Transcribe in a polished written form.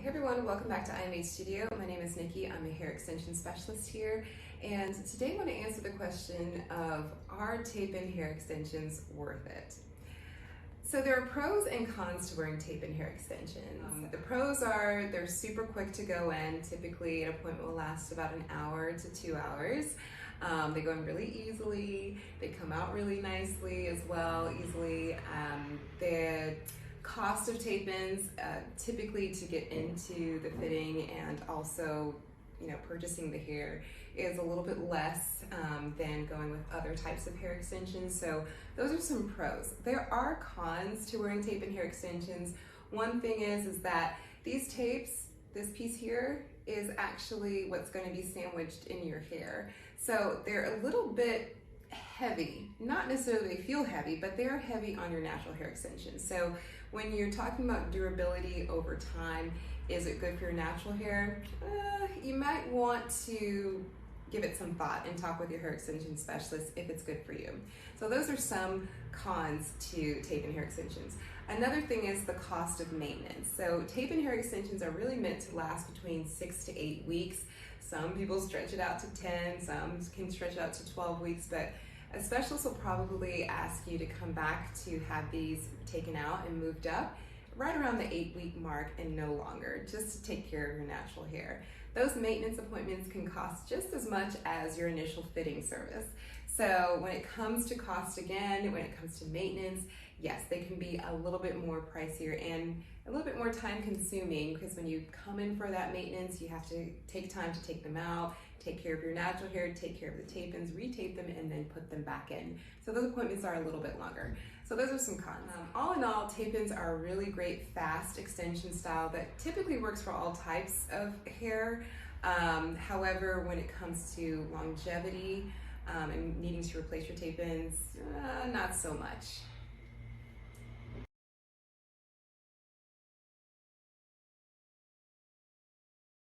Hey everyone, welcome back to IMH Studio. My name is Nikki. I'm a hair extension specialist here, and today I want to answer the question of, are tape-in hair extensions worth it? So there are pros and cons to wearing tape-in hair extensions. The pros are they're super quick to go in. Typically an appointment will last about an hour to 2 hours. They go in really easily. They come out really nicely as well, easily. The cost of tape-ins, typically to get into the fitting and also, purchasing the hair is a little bit less than going with other types of hair extensions. So those are some pros. There are cons to wearing tape-in hair extensions. One thing is that these tapes, this piece here, is actually what's going to be sandwiched in your hair. So they're a little bit heavy, not necessarily they feel heavy, but they're heavy on your natural hair extensions. So when you're talking about durability over time, is it good for your natural hair? You might want to give it some thought and talk with your hair extension specialist if it's good for you. So those are some cons to tape-in hair extensions. Another thing is the cost of maintenance. So tape-in hair extensions are really meant to last between 6 to 8 weeks. Some people stretch it out to 10, some can stretch it out to 12 weeks, but a specialist will probably ask you to come back to have these taken out and moved up right around the 8-week mark and no longer, just to take care of your natural hair. Those maintenance appointments can cost just as much as your initial fitting service. So when it comes to cost again, when it comes to maintenance, yes, they can be a little bit more pricier and a little bit more time consuming, because when you come in for that maintenance, you have to take time to take them out, take care of your natural hair, take care of the tape-ins, retape them, and then put them back in. So those appointments are a little bit longer. So those are some cons. All in all, tape-ins are a really great fast extension style that typically works for all types of hair. However, when it comes to longevity and needing to replace your tape-ins, not so much.